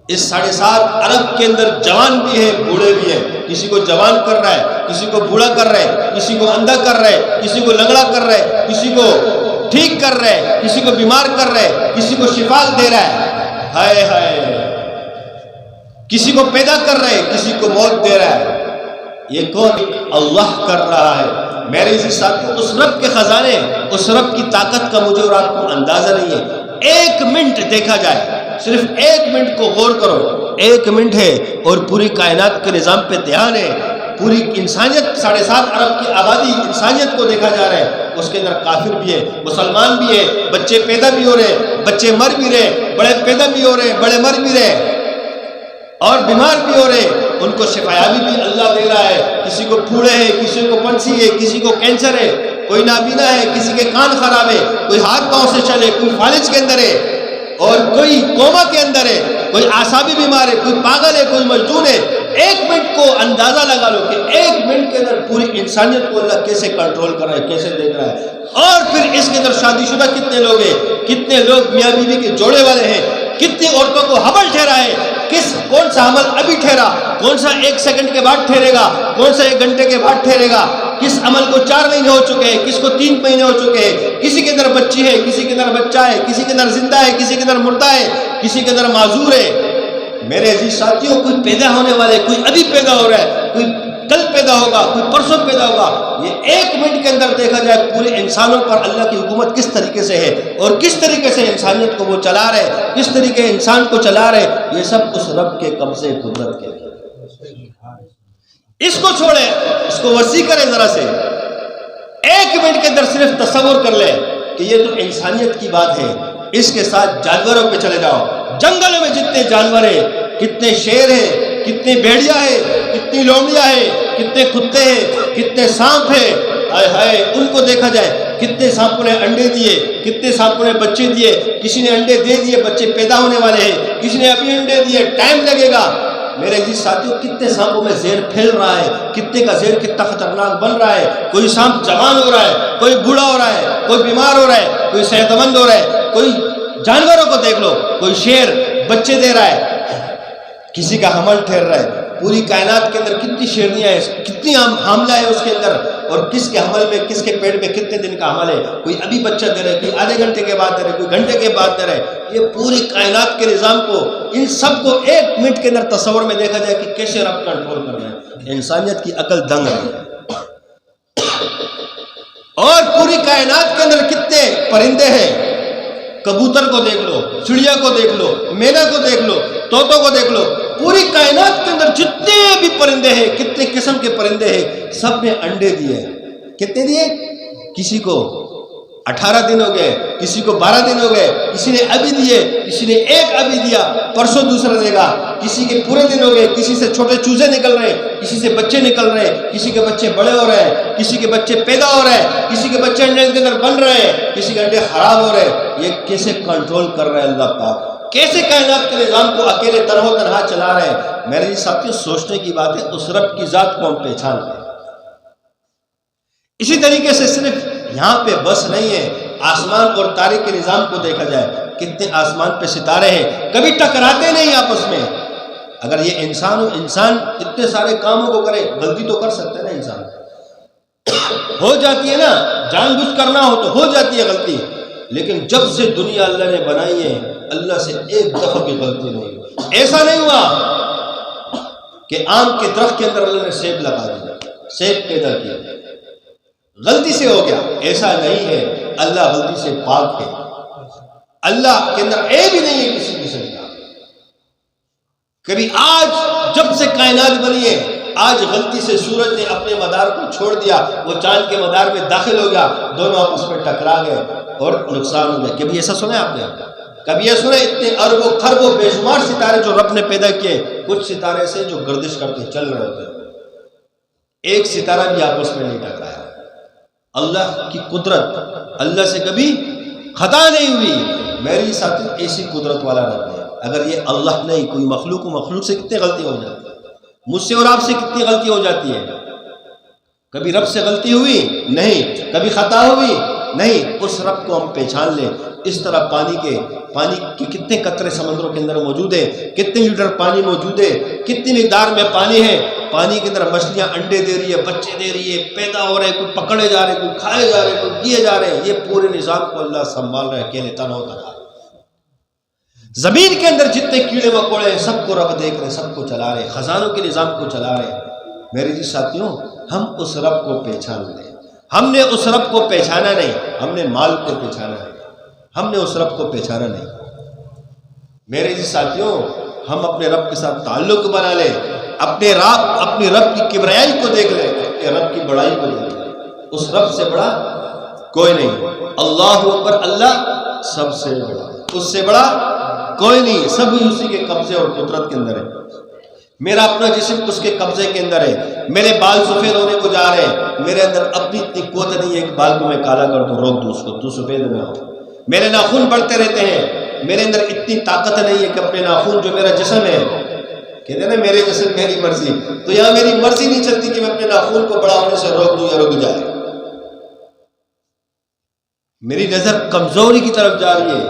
اس 7.5 ارب کے اندر جوان بھی ہے، بوڑھے بھی ہیں۔ کسی کو جوان کر رہا ہے، کسی کو بوڑھا کر رہا ہے، کسی کو اندھا کر رہا ہے، کسی کو لنگڑا کر رہا ہے، کسی کو ٹھیک کر رہا ہے، کسی کو بیمار کر رہا ہے، کسی کو شفا دے رہا ہے، ہائے ہائے، کسی کو پیدا کر رہا ہے، کسی کو موت دے رہا ہے۔ یہ کون؟ اللہ کر رہا ہے۔ میرے اسی ساتھیوں، اس رب کے خزانے، اس رب کی طاقت کا مجھے اور آپ کو اندازہ نہیں ہے۔ 1 منٹ دیکھا جائے، صرف 1 منٹ کو غور کرو، 1 منٹ ہے اور پوری کائنات کے نظام پہ دھیان ہے۔ پوری انسانیت، 7.5 ارب کی آبادی انسانیت کو دیکھا جا رہا ہے، اس کے اندر کافر بھی ہے، مسلمان بھی ہے، بچے پیدا بھی ہو رہے، بچے مر بھی رہے، بڑے پیدا بھی ہو رہے، بڑے مر بھی رہے، اور بیمار بھی ہو رہے، ان کو شفایابی بھی اللہ دے رہا ہے۔ کسی کو پھوڑے ہے، کسی کو پنسی ہے، کسی کو کینسر ہے، کوئی نابینا ہے، کسی کے کان خراب ہے، کوئی ہاتھ پاؤں سے چلے، کوئی فالج کے اندر ہے، اور کوئی کوما کے اندر ہے، کوئی اعصابی بیمار ہے، کوئی پاگل ہے، کوئی مجنون ہے۔ 1 منٹ کو اندازہ لگا لو کہ 1 منٹ کے اندر پوری انسانیت کو اللہ کیسے کنٹرول کر رہا ہے، کیسے دیکھ رہا ہے۔ اور پھر اس کے اندر شادی شدہ کتنے لوگ ہیں، کتنے لوگ میاں بیوی کے جوڑے والے ہیں، کتنی عورتوں کو حمل ٹھہرا ہے، کون سا عمل ابھی ٹھہرا، کون سا 1 سیکنڈ کے بعد ٹھہرے گا، کون سا 1 گھنٹے کے بعد ٹھہرے گا، کس عمل کو 4 مہینے ہو چکے ہیں، کس کو 3 مہینے ہو چکے ہیں، کسی کے اندر بچی ہے، کسی کے اندر بچہ ہے، کسی کے اندر زندہ ہے، کسی کے اندر مردہ ہے، کسی کے اندر معذور ہے۔ میرے عزیز ساتھیوں، کوئی پیدا ہونے والے، کوئی ابھی پیدا ہو رہا ہے، کوئی کل پیدا ہوگا، کوئی پرسوں پیدا ہوگا۔ یہ 1 منٹ کے اندر دیکھا جائے پورے انسانوں پر اللہ کی حکومت کس طریقے سے ہے، اور کس طریقے سے انسانیت کو وہ چلا رہے، کس طریقے انسان کو چلا رہے، یہ سب اس رب کے قبضے قدرت کے۔ اس کو چھوڑے، اس کو وسیع کرے ذرا سے، 1 منٹ کے اندر صرف تصور کر لے کہ یہ تو انسانیت کی بات ہے۔ اس کے ساتھ جانوروں پہ چلے جاؤ، جنگل میں جتنے جانور ہیں، کتنے شیر ہیں، کتنے بھیڑیا ہے، کتنی لومڑیاں ہے، کتنے کتے ہیں، کتنے سانپ ہیں، ہائے ہائے، ان کو دیکھا جائے، کتنے سانپوں نے انڈے دیے، کتنے سانپوں نے بچے دیے، کسی نے انڈے دے دیے، بچے پیدا ہونے والے ہیں، کسی نے ابھی انڈے دیے، ٹائم لگے گا۔ میرے عزیز ساتھیوں، کتنے سانپوں میں زہر پھیل رہا ہے، کتنے کا زہر کتنا خطرناک بن رہا ہے۔ کوئی سانپ جوان ہو رہا ہے، کوئی بوڑھا ہو رہا ہے، کوئی بیمار ہو رہا ہے، کوئی صحت مند ہو رہا ہے، کوئی جانوروں کو دیکھ لو، کوئی شیر بچے دے رہا ہے، کسی کا حمل ٹھہر رہا ہے۔ پوری کائنات کے اندر کتنی شیرنیاں ہیں، کتنی حاملہ ہے اس کے اندر، اور کس کے حمل میں، کس کے پیٹ میں کتنے دن کا حمل ہے۔ کوئی ابھی بچہ دے رہا ہے، کوئی آدھے گھنٹے کے بعد دے رہا ہے، کوئی گھنٹے کے بعد دے رہا ہے۔ یہ پوری کائنات کے نظام کو، ان سب کو 1 منٹ کے اندر تصور میں دیکھا جائے کہ کیسے رب کنٹرول کر رہے ہیں۔ انسانیت کی عقل دنگ ہے۔ اور پوری کائنات کے اندر کتنے پرندے ہیں، کبوتر کو دیکھ لو، چڑیا کو دیکھ لو، مینا کو دیکھ لو، طوطوں کو دیکھ لو، پوری کائنات کے اندر جتنے بھی پرندے ہیں، کتنے قسم کے پرندے ہیں، سب نے انڈے دیے ہیں۔ کتنے دیے؟ کسی کو 18 دن ہو گئے، کسی کو 12 دن ہو گئے، کسی نے ابھی دیے، کسی نے ایک ابھی دیا، پرسوں دوسرا دے گا، کسی کے پورے دن ہو گئے، کسی سے چھوٹے چوزے نکل رہے ہیں، کسی سے بچے نکل رہے ہیں، کسی کے بچے بڑے ہو رہے ہیں، کسی کے بچے پیدا ہو رہے ہیں، کسی کے بچے انڈے کے اندر بن رہے ہیں، کسی کے انڈے خراب ہو رہے ہیں۔ یہ کیسے کنٹرول کر رہے ہیں اللہ پاک، کیسے کائنات کے نظام کو اکیلے تنہا چلا رہے ہیں۔ میرے ساتھیوں سوچنے کی بات ہے، اس رب کی ذات کو ہم پہچان لیں۔ اسی طریقے سے صرف یہاں پہ بس نہیں ہے، آسمان اور تاریک کے نظام کو دیکھا جائے، کتنے آسمان پہ ستارے ہیں، کبھی ٹکراتے نہیں آپس میں۔ اگر یہ انسان اتنے سارے کاموں کو کرے، غلطی تو کر سکتے ہیں نا، انسان ہو جاتی ہے نا، جان بوجھ کرنا ہو تو ہو جاتی ہے غلطی، لیکن جب سے دنیا اللہ نے بنائی ہے، اللہ سے ایک دفعہ بھی غلطی نہیں ہوئی۔ ایسا نہیں ہوا کہ آم کے درخت کے اندر اللہ نے سیب لگا دیا، سیب پیدا کیا، غلطی سے ہو گیا، ایسا نہیں ہے۔ اللہ غلطی سے پاک ہے، اللہ کے اندر عیب ہی نہیں ہے کسی قسم کا۔ کبھی آج جب سے کائنات بنی ہے، آج غلطی سے سورج نے اپنے مدار کو چھوڑ دیا، وہ چاند کے مدار میں داخل ہو گیا، دونوں آپس میں ٹکرا گئے اور نقصان ہو گیا۔ کبھی ایسا سنا ہے آپ نے؟ کبھی یہ سنا اتنے اربوں خربوں بے شمار ستارے جو رب نے پیدا کیے، کچھ ستارے سے جو گردش کرتے چل رہے ہوتے، ایک ستارہ بھی آپس میں نہیں ٹکرایا۔ اللہ کی قدرت، اللہ سے کبھی خطا نہیں ہوئی۔ میری ساتھی ایسی قدرت والا رب ہے، اگر یہ اللہ نہیں، کوئی مخلوق سے کتنی غلطی ہو جاتی ہے، مجھ سے اور آپ سے کتنی غلطی ہو جاتی ہے۔ کبھی رب سے غلطی ہوئی نہیں، کبھی خطا ہوئی نہیں۔ اس رب کو ہم پہچان لیں۔ اس طرح پانی کے کتنے قطرے سمندروں کے اندر موجود ہیں، کتنے لیٹر پانی موجود ہے، کتنی مقدار میں پانی ہے، پانی کے اندر مچھلیاں انڈے دے رہی ہے، بچے دے رہی ہے، پیدا ہو رہے ہیں، کوئی پکڑے جا رہے ہیں، کوئی کھائے جا رہے ہیں، کوئی دیے جا رہے ہیں۔ یہ پورے نظام کو اللہ سنبھال رہے ہیں، اکیلے تنہا۔ زمین کے اندر جتنے کیڑے مکوڑے ہیں، سب کو رب دیکھ رہے ہیں، سب کو چلا رہے ہیں، خزانوں کے نظام کو چلا رہے ہیں۔ میرے جی ساتھیوں، ہم اس رب کو پہچان لیں۔ ہم نے اس رب کو پہچانا نہیں، ہم نے مال کو پہچانا ہے، ہم نے اس رب کو پہچانا نہیں۔ میرے جی ساتھیوں، ہم اپنے رب کے ساتھ تعلق بنا لیں، اپنے رب کی کبریائی کو دیکھ لیں، اپنے رب کی بڑائی کو دیکھ لیں۔ اس رب سے بڑا کوئی نہیں۔ اللہ اکبر، اللہ سب سے بڑا، اس سے بڑا کوئی نہیں، سب اسی کے قبضے اور قدرت کے اندر ہے۔ میرا اپنا جسم اس کے قبضے کے اندر ہے، میرے بال سفید ہونے کو جا رہے ہیں، میرے اندر اپنی اتنی قوت نہیں ہے کہ بال کو میں کالا کر دوں، روک دوں اس کو، تو سفید نہ ہو۔ میرے ناخن بڑھتے رہتے ہیں، میرے اندر اتنی طاقت نہیں ہے کہ اپنے ناخن جو میرا جسم ہے، کہتے ہیں نا میرے جسم میری مرضی، تو یہاں میری مرضی نہیں چلتی کہ میں اپنے ناخن کو بڑا ہونے سے روک دوں یا رک جائے۔ میری نظر کمزوری کی طرف جا رہی ہے،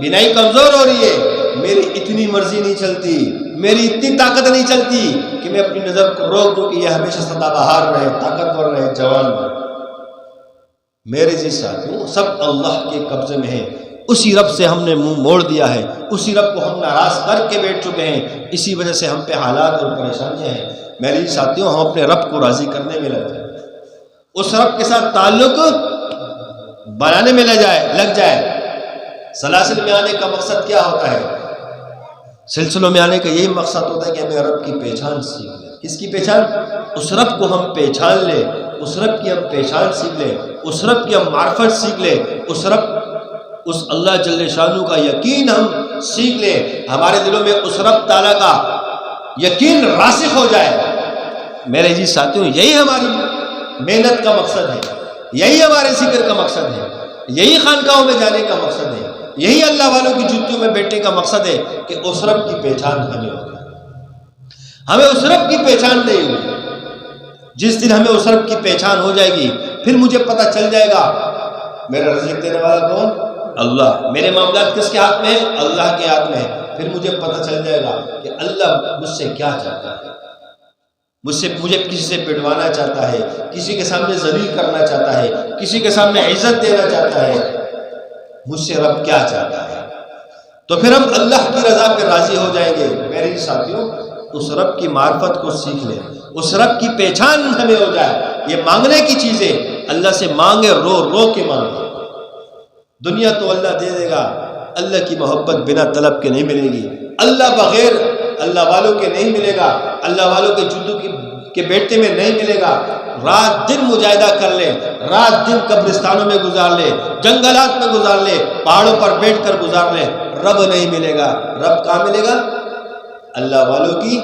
بینائی کمزور ہو رہی ہے، میری اتنی مرضی نہیں چلتی، میری اتنی طاقت نہیں چلتی کہ میں اپنی نظر کو روک دوں کہ یہ ہمیشہ سدا بہار رہے، طاقتور رہے، جوان رہے۔ میرے جی ساتھیوں، سب اللہ کے قبضے میں ہے، اسی رب سے ہم نے منہ موڑ دیا ہے، اسی رب کو ہم ناراض کر کے بیٹھ چکے ہیں، اسی وجہ سے ہم پہ حالات اور پریشانیاں ہیں۔ میرے جی ساتھیوں، ہم اپنے رب کو راضی کرنے میں لگ جائیں، اس رب کے ساتھ تعلق بنانے میں لگ جائے۔ سلاسل میں آنے کا مقصد کیا ہوتا ہے؟ سلسلوں میں آنے کا یہی مقصد ہوتا ہے کہ ہمیں رب کی پہچان سیکھ لیں۔ کس کی پہچان؟ اس رب کو ہم پہچان لیں، اس رب کی ہم پہچان سیکھ لیں، اس رب کی ہم معرفت سیکھ لیں، اس اللہ جل شانہ کا یقین ہم سیکھ لیں، ہمارے دلوں میں اس رب تعالیٰ کا یقین راسخ ہو جائے۔ میرے جی ساتھیوں، یہی ہماری محنت کا مقصد ہے، یہی ہمارے ذکر کا مقصد ہے، یہی خانقاہوں میں جانے کا مقصد ہے، یہی اللہ والوں کی جوتیوں میں بیٹھنے کا مقصد ہے کہ اس رب کی پہچان ہمیں ہو جائے۔ ہمیں اس رب کی پہچان نہیں ہوئی، جس دن ہمیں اس رب کی پہچان ہو جائے گی، پھر مجھے پتہ چل جائے گا میرا رزق دینے والا کون؟ اللہ۔ میرے معاملات کس کے ہاتھ میں ہیں؟ اللہ کے ہاتھ میں ہے۔ پھر مجھے پتہ چل جائے گا کہ اللہ مجھ سے کیا چاہتا ہے، مجھے کسی سے پٹوانا چاہتا ہے، کسی کے سامنے ذلیل کرنا چاہتا ہے، کسی کے سامنے عزت دینا چاہتا ہے، مجھ سے رب کیا چاہتا ہے۔ تو پھر ہم اللہ کی رضا پہ راضی ہو جائیں گے۔ میرے ساتھیوں، اس رب کی معرفت کو سیکھ لیں، اس رب کی پہچان ہمیں ہو جائے۔ یہ مانگنے کی چیزیں، اللہ سے مانگے، رو رو کے مانگے۔ دنیا تو اللہ دے دے گا، اللہ کی محبت بنا طلب کے نہیں ملے گی۔ اللہ بغیر اللہ والوں کے نہیں ملے گا، اللہ والوں کے جدو کے بیٹے میں نہیں ملے گا۔ رات دن مجاہدہ کر لے، رات دن قبرستانوں میں گزار لے، جنگلات میں گزار لے، پہاڑوں پر بیٹھ کر گزار لے، رب نہیں ملے گا۔ رب کہاں ملے گا؟ اللہ والوں کی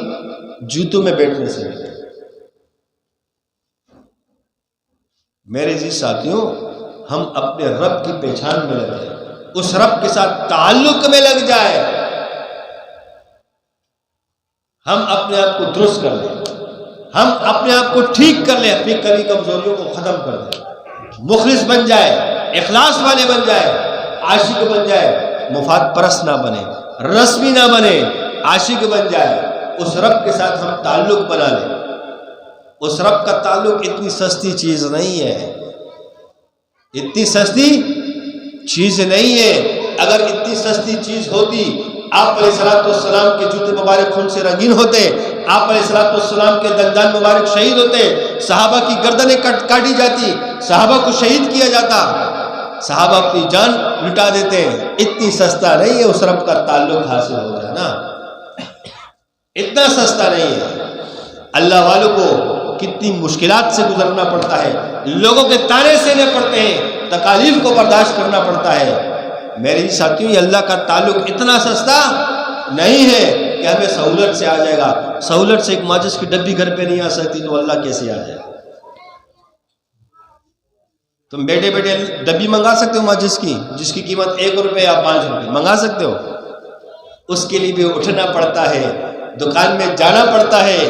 جوتوں میں بیٹھنے سے ملے گا۔ میرے جی ساتھیوں، ہم اپنے رب کی پہچان میں لگ جائیں، اس رب کے ساتھ تعلق میں لگ جائے، ہم اپنے آپ کو درست کر لیں، ہم اپنے آپ کو ٹھیک کر لیں، اپنی کمی کمزوریوں کو ختم کر دیں، مخلص بن جائے، اخلاص والے بن جائے، عاشق بن جائے، مفاد پرست نہ بنے، رسمی نہ بنے، عاشق بن جائے، اس رب کے ساتھ ہم تعلق بنا لیں۔ اس رب کا تعلق اتنی سستی چیز نہیں ہے، اتنی سستی چیز نہیں ہے۔ اگر اتنی سستی چیز ہوتی، آپ علیہ السلام کے جوتے مبارک خون سے رنگین ہوتے، آپ علیہ السلام کے دندان مبارک شہید ہوتے، صحابہ کی گردنیں کاٹی جاتی، صحابہ کو شہید کیا جاتا، صحابہ اپنی جان لٹا دیتے۔ اتنی سستا نہیں ہے اس رب کا تعلق حاصل ہو جانا، اتنا سستا نہیں ہے۔ اللہ والوں کو کتنی مشکلات سے گزرنا پڑتا ہے، لوگوں کے طعنے سہنے پڑتے ہیں، تکالیف کو برداشت کرنا پڑتا ہے۔ میرے ساتھیوں، یہ اللہ کا تعلق اتنا سستا نہیں ہے کہ ہمیں سہولت سے آ جائے گا۔ سہولت سے ایک ماچس کی ڈبی گھر پہ نہیں آ سکتی تو اللہ کیسے آ جائے گا؟ تم بیٹھے بیٹھے ڈبی منگا سکتے ہو ماچس کی، جس کی قیمت 1 روپے یا 5 روپے منگا سکتے ہو؟ اس کے لیے بھی اٹھنا پڑتا ہے، دکان میں جانا پڑتا ہے،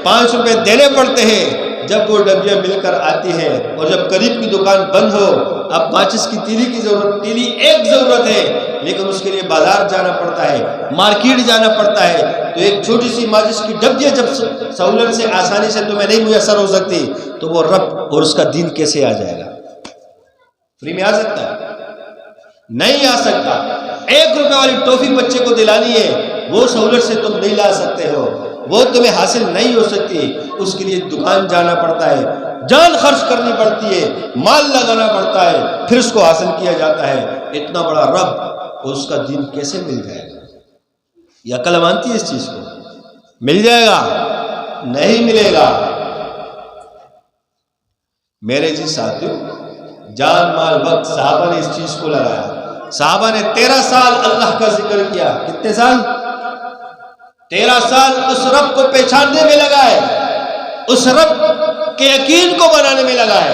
5 روپے دینے پڑتے ہیں۔ جب وہ ڈبیاں مل کر آتی ہے اور جب قریب کی دکان بند ہو، اب ماچس کی تیلی کی ضرورت، تیلی ایک ضرورت ہے، لیکن اس کے لیے بازار جانا پڑتا ہے، مارکیٹ جانا پڑتا ہے، تو ایک چھوٹی سی ماچس کی ڈبیاں جب سہولت سے آسانی سے تمہیں نہیں میسر ہو سکتی تو وہ رب اور اس کا دین کیسے آ جائے گا؟ فری میں آ سکتا ہے؟ نہیں آ سکتا۔ 1 روپے والی ٹوفی بچے کو دلانی ہے، وہ سہولت سے تم نہیں لا سکتے ہو، وہ تمہیں حاصل نہیں ہو سکتی، اس کے لیے دکان جانا پڑتا ہے، جان خرچ کرنی پڑتی ہے، مال لگانا پڑتا ہے، پھر اس کو حاصل کیا جاتا ہے۔ اتنا بڑا رب اور اس کا دین کیسے مل جائے گا؟ یہ عقل مانتی ہے اس چیز کو؟ مل جائے گا؟ نہیں ملے گا۔ میرے جی ساتھیوں، جان مال وقت صحابہ نے اس چیز کو لگایا۔ صحابہ نے 13 سال اللہ کا ذکر کیا۔ کتنے سال؟ 13 سال اس رب کو پہچاننے میں لگائے، اس رب کے یقین کو بنانے میں لگائے۔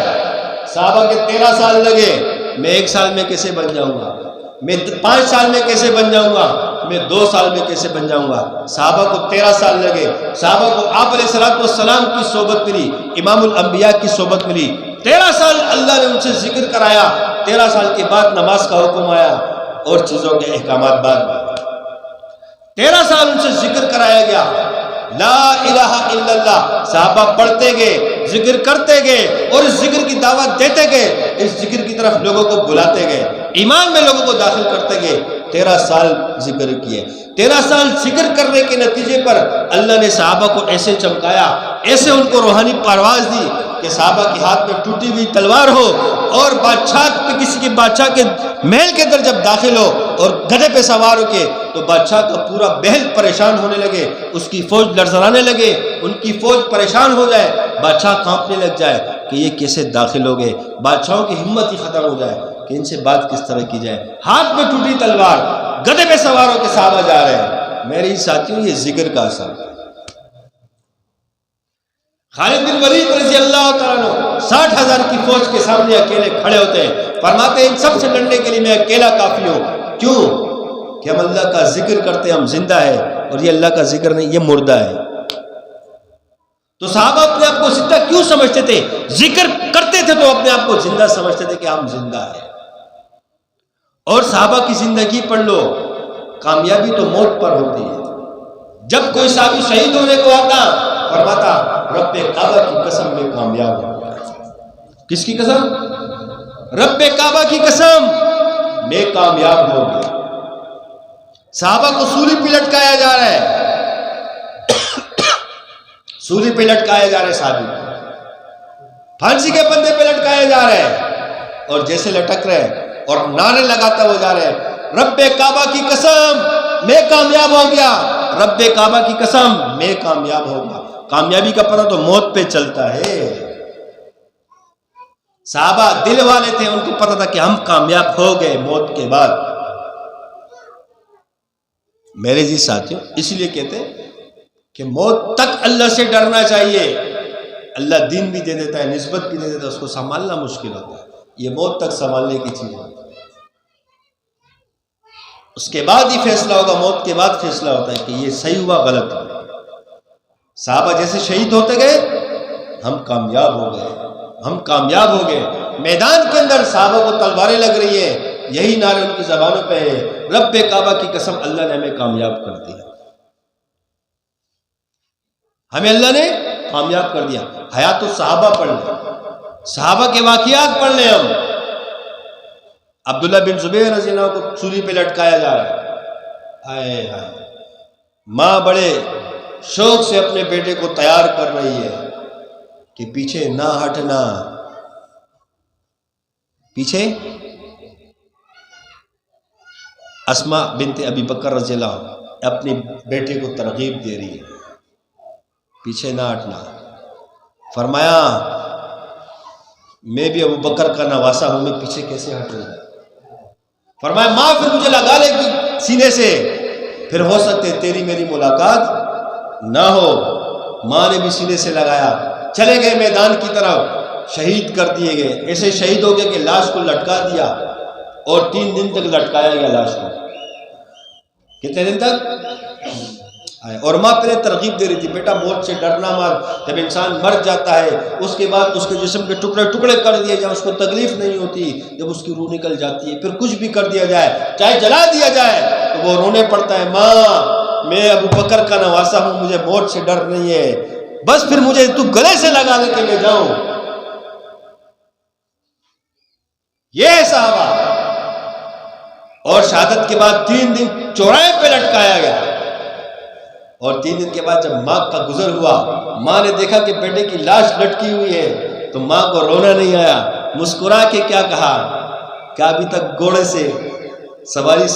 صحابہ کے 13 سال لگے، میں 1 سال میں کیسے بن جاؤں گا، میں 5 سال میں کیسے بن جاؤں گا، میں 2 سال میں کیسے بن جاؤں گا۔ صحابہ کو 13 سال لگے۔ صحابہ کو آپ علیہ السلام کی صحبت ملی، امام الانبیاء کی صحبت ملی۔ 13 سال اللہ نے ان سے ذکر کرایا۔ 13 سال کے بعد نماز کا حکم آیا اور چیزوں کے احکامات بعد میں۔ 13 سال ان سے ذکر کرایا گیا، لا الہ الا اللہ۔ صحابہ پڑھتے گئے، ذکر کرتے گئے اور اس ذکر کی دعوت دیتے گئے، اس ذکر کی طرف لوگوں کو بلاتے گئے، ایمان میں لوگوں کو داخل کرتے گئے۔ 13 سال ذکر کیے۔ 13 سال ذکر کرنے کے نتیجے پر اللہ نے صحابہ کو ایسے چمکایا، ایسے ان کو روحانی پرواز دی کہ صحابہ کے ہاتھ میں ٹوٹی ہوئی تلوار ہو اور بادشاہ پہ، کسی کے بادشاہ کے محل کے اندر جب داخل ہو اور گدھے پہ سوار ہو کے، تو بادشاہ کا پورا محل پریشان ہونے لگے، اس کی فوج لرزانے لگے، ان کی فوج پریشان ہو جائے، بادشاہ کانپنے لگ جائے کہ یہ کیسے داخل ہو گئے، بادشاہوں کی ہمت ہی ختم ہو جائے کہ ان سے بات کس طرح کی جائے۔ ہاتھ میں ٹوٹی تلوار، گدھے پہ سوار ہو کے صحابہ جا رہے ہیں۔ میرے ساتھیوں، یہ ذکر کا اثر ہے۔ خالد بن ولید رضی اللہ تعالیٰ عنہ 60,000 کی فوج کے سامنے اکیلے کھڑے ہوتے ہیں، فرماتے ہیں ان سب سے لڑنے کے لیے میں اکیلا کافی ہوں۔ کیوں؟ کہ ہم اللہ کا ذکر کرتے ہیں، ہم زندہ ہے، اور یہ اللہ کا ذکر نہیں، یہ مردہ ہے۔ تو صحابہ اپنے آپ کو زندہ کیوں سمجھتے تھے؟ ذکر کرتے تھے تو اپنے آپ کو زندہ سمجھتے تھے کہ ہم زندہ ہیں۔ اور صحابہ کی زندگی پڑھ لو، کامیابی تو موت پر ہوتی ہے۔ جب کوئی صحابی شہید ہونے کو آتا، فرماتا رب کعبہ کی قسم میں کامیاب ہو گیا۔ کس کی قسم؟ رب کعبہ کی قسم میں کامیاب ہو گیا۔ صحابہ کو سولی پہ لٹکایا جا رہا ہے، سولی پہ لٹکایا جا رہا ہے، صحابی پھانسی کے پندے پہ لٹکایا جا رہا ہے، اور جیسے لٹک رہے ہیں اور نعرے لگاتا ہو جا رہے ہیں، رب کعبہ کی قسم میں کامیاب ہو گیا۔ رب کعبہ کی قسم میں کامیاب ہوگا. کامیابی کا پتہ تو موت پہ چلتا ہے. صحابہ دل والے تھے، ان کو پتہ تھا کہ ہم کامیاب ہو گئے موت کے بعد. میرے جی ساتھیوں، اس لیے کہتے ہیں کہ موت تک اللہ سے ڈرنا چاہیے. اللہ دین بھی دے دیتا ہے، نسبت بھی دے دیتا ہے، اس کو سنبھالنا مشکل ہوتا ہے. یہ موت تک سنبھالنے کی چیز ہے. اس کے بعد ہی فیصلہ ہوگا، موت کے بعد فیصلہ ہوتا ہے کہ یہ صحیح ہوا غلط ہوا. صحابہ جیسے شہید ہوتے گئے ہم کامیاب ہو گئے، ہم کامیاب ہو گئے. میدان کے اندر صحابہ کو تلواریں لگ رہی ہیں، یہی نعرے ان کی زبانوں پہ ہے، رب کعبہ کی قسم اللہ نے ہمیں کامیاب کر دیا، ہمیں اللہ نے کامیاب کر دیا. حیات الصحابہ پڑھ لیں، صحابہ کے واقعات پڑھ لیں. ہم عبداللہ بن زبیر رضی اللہ عنہ کو سولی پہ لٹکایا جا رہا ہے. ہائے ہائے، ماں بڑے شوق سے اپنے بیٹے کو تیار کر رہی ہے کہ پیچھے نہ ہٹنا. پیچھے اسماء بنت ابی بکر رضی اللہ عنہ اپنے بیٹے کو ترغیب دے رہی ہے، پیچھے نہ ہٹنا. فرمایا میں بھی ابو بکر کا نواسا ہوں، میں پیچھے کیسے ہٹ رہا ہوں. فرمایا ماں پھر مجھے لگا لے گی سینے سے، پھر ہو سکتے تیری میری ملاقات نہ ہو. ماں نے بھی سینے سے لگایا، چلے گئے میدان کی طرف، شہید کر دیے گئے. ایسے شہید ہو گئے کہ لاش کو لٹکا دیا اور 3 دن تک لٹکایا گیا لاش کو. کتنے دن تک؟ اور ماں پہلے ترغیب دے رہی تھی، بیٹا موت سے ڈرنا مت. جب انسان مر جاتا ہے اس کے بعد اس کے جسم کے ٹکڑے ٹکڑے کر دیے جائیں، اس کو تکلیف نہیں ہوتی. جب اس کی روح نکل جاتی ہے، پھر کچھ بھی کر دیا جائے، چاہے جلا دیا جائے، تو وہ رونے پڑتا ہے، ماں میں ابو بکر کا نواسا ہوں، مجھے موت سے ڈر نہیں ہے، بس پھر مجھے تو گلے سے لگا لے کے لے جاؤں. یہ صحابہ. اور شہادت کے بعد 3 دن چوراہے پہ لٹکایا گیا. اور 3 دن کے بعد جب ماں کا گزر ہوا، ماں نے دیکھا کہ بیٹے کی لاش لٹکی ہوئی ہے، تو ماں کو رونا نہیں آیا. مسکرا کے کیا کہا کہ ابھی تک گھوڑے سے سواری،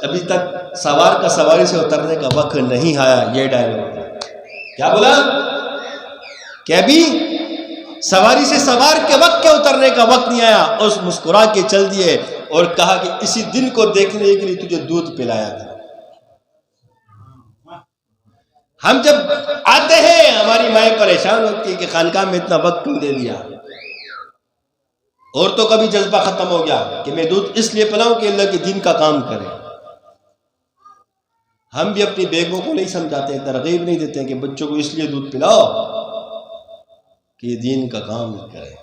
ابھی تک سوار کا سواری سے اترنے کا وقت نہیں آیا. یہ ڈائلاگ کیا بولا کہ ابھی سواری سے سوار کے وقت کے اترنے کا وقت نہیں آیا. اس مسکرا کے چل دیے اور کہا کہ اسی دن کو دیکھنے کے لیے تجھے دودھ پلایا تھا. ہم جب آتے ہیں ہماری مائیں پریشان ہوتی ہے کہ خانقاہ میں اتنا وقت کیوں دے دیا. عورتوں کا بھی جذبہ ختم ہو گیا کہ میں دودھ اس لیے پلاؤں کہ اللہ کے دین کا کام کرے. ہم بھی اپنی بیگموں کو نہیں سمجھاتے ہیں، ترغیب نہیں دیتے ہیں کہ بچوں کو اس لیے دودھ پلاؤ کہ یہ دین کا کام کرے.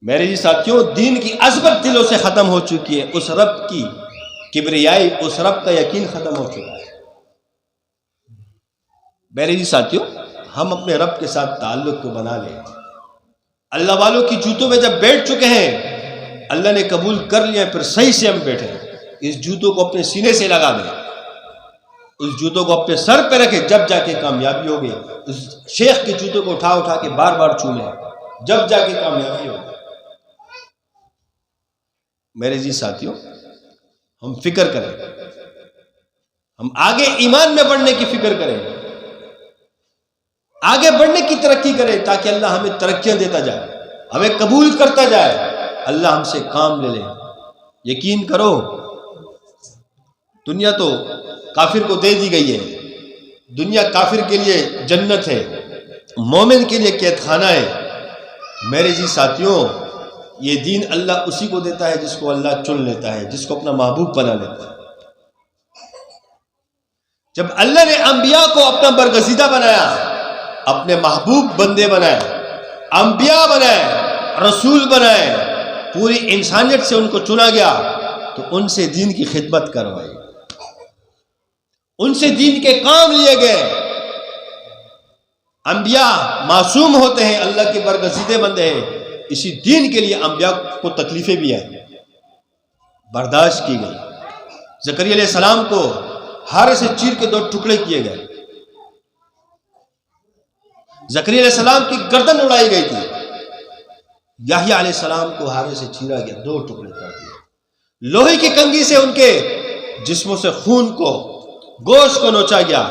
میرے جی ساتھیوں، دین کی عظمت دلوں سے ختم ہو چکی ہے. اس رب کی کبریائی، اس رب کا یقین ختم ہو چکا ہے. میرے جی ساتھیوں، ہم اپنے رب کے ساتھ تعلق کو بنا لیں. اللہ والوں کی جوتوں میں جب بیٹھ چکے ہیں، اللہ نے قبول کر لیا، پھر صحیح سے ہم بیٹھے. اس جوتوں کو اپنے سینے سے لگا دیں، اس جوتوں کو اپنے سر پہ رکھے، جب جا کے کامیابی ہوگی. اس شیخ کے جوتوں کو اٹھا اٹھا کے بار بار چھو لیں، جب جا کے کامیابی ہوگی. میرے جی ساتھیوں، ہم فکر کریں، ہم آگے ایمان میں بڑھنے کی فکر کریں، آگے بڑھنے کی ترقی کریں، تاکہ اللہ ہمیں ترقیاں دیتا جائے، ہمیں قبول کرتا جائے، اللہ ہم سے کام لے لے. یقین کرو، دنیا تو کافر کو دے دی گئی ہے. دنیا کافر کے لیے جنت ہے، مومن کے لیے قید خانہ ہے. میرے جی ساتھیوں، یہ دین اللہ اسی کو دیتا ہے جس کو اللہ چن لیتا ہے، جس کو اپنا محبوب بنا لیتا ہے. جب اللہ نے انبیاء کو اپنا برگزیدہ بنایا، اپنے محبوب بندے بنائے، انبیاء بنائے، رسول بنائے، پوری انسانیت سے ان کو چنا گیا، تو ان سے دین کی خدمت کروائی، ان سے دین کے کام لیے گئے. انبیاء معصوم ہوتے ہیں، اللہ کے برگزیدے بندے ہیں. اسی دین کے لیے انبیاء کو تکلیفیں بھی آئیں، برداشت کی گئی. زکریا علیہ السلام کو ہارے سے چیر کے 2 ٹکڑے کیے گئے. زکریا علیہ السلام کی گردن اڑائی گئی تھی. یحییٰ علیہ السلام کو ہارے سے چیرا گیا، 2 ٹکڑے کر دیے. لوہے کی کنگھی سے ان کے جسموں سے خون کو گوشت کو نوچا گیا.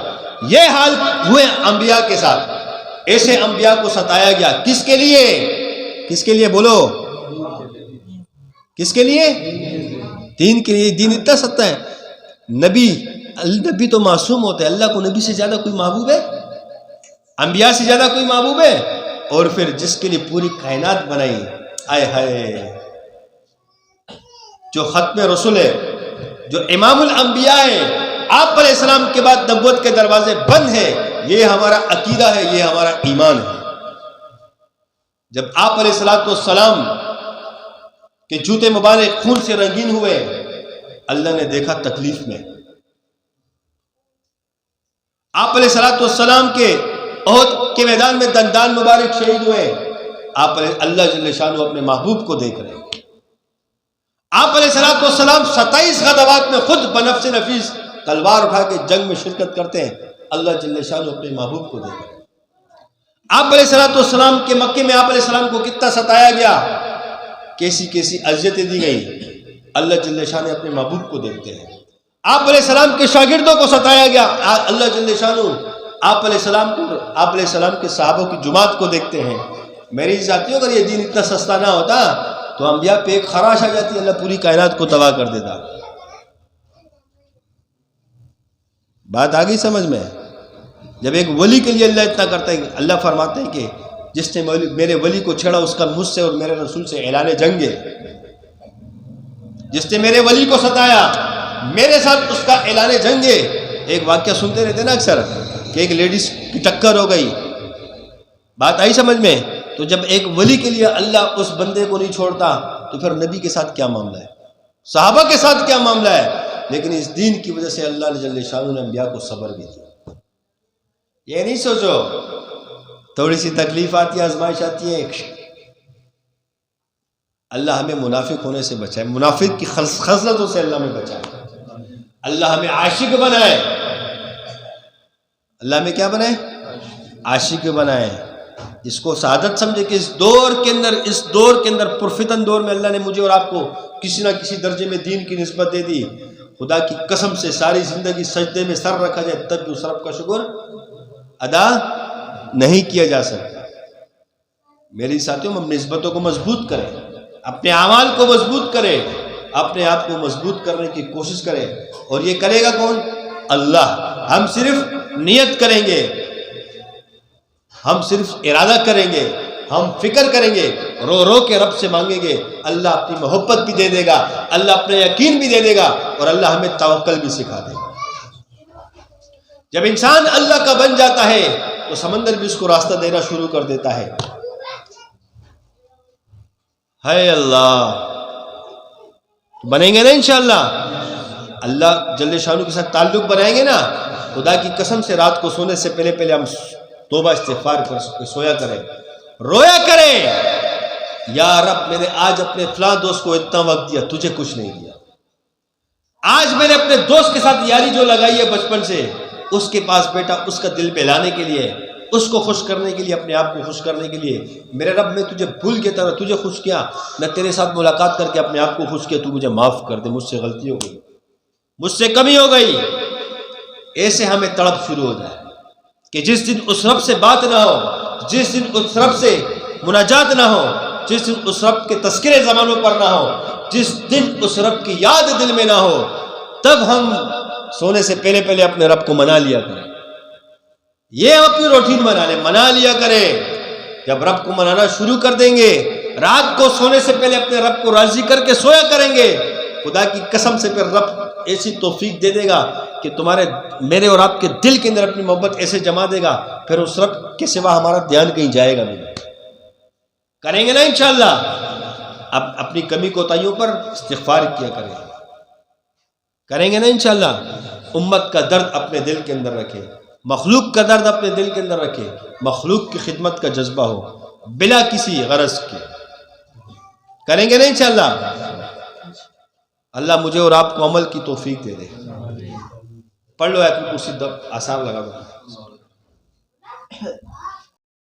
یہ حال ہوئے انبیاء کے ساتھ. ایسے انبیاء کو ستایا گیا. کس کے لیے؟ کس کے لیے بولو؟ کس کے لیے؟ دین کے لیے. دین اتنا ستا ہے. نبی تو معصوم ہوتے ہیں. اللہ کو نبی سے زیادہ کوئی محبوب ہے؟ انبیاء سے زیادہ کوئی محبوب ہے؟ اور پھر جس کے لیے پوری کائنات بنائی، آئے ہائے، جو ختم رسول ہے، جو امام الانبیاء ہے، آپ علیہ السلام کے بعد نبوت کے دروازے بند ہیں. یہ ہمارا عقیدہ ہے، یہ ہمارا ایمان ہے. جب آپ علیہ السلام کے جوتے مبارک خون سے رنگین ہوئے، اللہ نے دیکھا تکلیف میں. آپ علیہ السلام کے احد کے میدان میں دندان مبارک شہید ہوئے. آپ اللہ جل شانہ اپنے محبوب کو دیکھ رہے ہیں. آپ علیہ السلام 27 غزوات میں خود بنفس نفیس تلوار اٹھا کے جنگ میں شرکت کرتے ہیں. اللہ جل شانہ اپنے محبوب کو دیکھ رہے ہیں. آپ علیہ السلام کے مکے میں آپ علیہ السلام کو کتنا ستایا گیا، کیسی اذیتیں دی گئی. اللہ جل شانہ اپنے محبوب کو دیکھتے ہیں. آپ علیہ السلام کے شاگردوں کو ستایا گیا. اللہ جل شانہ آپ علیہ السلام کے صحابوں کی جماعت کو دیکھتے ہیں. میری ساتھیوں، اگر یہ دین اتنا سستا نہ ہوتا تو انبیاء پہ ایک خراش آ جاتی، اللہ پوری کائنات کو تباہ کر دیتا. بات آ گئی سمجھ میں؟ جب ایک ولی کے لیے اللہ اتنا کرتا ہے، اللہ فرماتے ہیں کہ جس نے میرے ولی کو چھیڑا اس کا مجھ سے اور میرے رسول سے اعلان جنگ ہے. جس نے میرے ولی کو ستایا، میرے ساتھ اس کا اعلان جنگ ہے. ایک واقعہ سنتے رہتے نا اکثر کہ ایک لیڈیز کی ٹکر ہو گئی. بات آئی سمجھ میں؟ تو جب ایک ولی کے لیے اللہ اس بندے کو نہیں چھوڑتا تو پھر نبی کے ساتھ کیا معاملہ ہے، صحابہ کے ساتھ کیا معاملہ ہے. لیکن اس دین کی وجہ سے اللہ جل شانہ نے انبیاء کو صبر بھی دیا. یہ نہیں سوچو تھوڑی سی تکلیف آتی ہے، آزمائش آتی ہے. اللہ ہمیں منافق ہونے سے بچائے، منافق کی خصلتوں سے اللہ ہمیں بچائے. اللہ ہمیں عاشق بنائے. اللہ ہمیں کیا بنائے؟ عاشق بنائے. اس کو سعادت سمجھے کہ اس دور کے اندر پرفتن دور میں اللہ نے مجھے اور آپ کو کسی نہ کسی درجے میں دین کی نسبت دے دی. خدا کی قسم سے ساری زندگی سجدے میں سر رکھا جائے تب بھی اس رب کا شکر ادا نہیں کیا جا سکتا. میری ساتھیوں، ہم نسبتوں کو مضبوط کریں، اپنے اعمال کو مضبوط کریں، اپنے آپ کو مضبوط کرنے کی کوشش کریں. اور یہ کرے گا کون؟ اللہ. ہم صرف نیت کریں گے، ہم صرف ارادہ کریں گے، ہم فکر کریں گے، رو رو کے رب سے مانگیں گے. اللہ اپنی محبت بھی دے دے گا، اللہ اپنا یقین بھی دے دے گا، اور اللہ ہمیں توکل بھی سکھا دے گا. جب انسان اللہ کا بن جاتا ہے تو سمندر بھی اس کو راستہ دینا شروع کر دیتا ہے. ہے اللہ بنیں گے نا انشاءاللہ. اللہ جل شانہ کے ساتھ تعلق بنائیں گے نا. خدا کی قسم سے رات کو سونے سے پہلے ہم توبہ استغفار کر سویا کریں، رویا کریں، یا رب میں نے آج اپنے فلاں دوست کو اتنا وقت دیا، تجھے کچھ نہیں دیا. آج میں نے اپنے دوست کے ساتھ یاری جو لگائی ہے بچپن سے، اس کے پاس بیٹا اس کا دل بہلانے کے لیے، اس کو خوش کرنے کے لیے، اپنے آپ کو خوش کرنے کے لیے. میرے رب میں تجھے بھول کے طرح تجھے خوش کیا، میں تیرے ساتھ ملاقات کر کے اپنے آپ کو خوش کیا، تو مجھے معاف کر دے، مجھ سے غلطی ہو گئی، مجھ سے کمی ہو گئی. ایسے ہمیں تڑپ شروع ہو جائے کہ جس دن اس رب سے بات نہ ہو، جس دن اس رب سے مناجات نہ ہو، جس دن اس رب کے تذکرے زبانوں پر نہ ہو، جس دن اس رب کی یاد دل میں نہ ہو، تب ہم سونے سے پہلے اپنے رب کو منا لیا کریں. یہ ہم اپنی روٹین منا لیا کریں. جب رب کو منانا شروع کر دیں گے، رات کو سونے سے پہلے اپنے رب کو راضی کر کے سویا کریں گے، خدا کی قسم سے پھر رب ایسی توفیق دے دے گا کہ تمہارے میرے اور آپ کے دل کے اندر اپنی محبت ایسے جما دے گا، پھر اس رب کے سوا ہمارا دھیان کہیں جائے گا نہیں. کریں گے نا انشاءاللہ. اب اپنی کمی کوتاہیوں پر استغفار کیا کریں گے نا انشاءاللہ. امت کا درد اپنے دل کے اندر رکھے، مخلوق کا درد اپنے دل کے اندر رکھے، مخلوق کی خدمت کا جذبہ ہو بلا کسی غرض کے. کریں گے نا انشاءاللہ. اللہ مجھے اور آپ کو عمل کی توفیق دے دے. پڑھ لو آیت الکرسی، آثار لگا دو.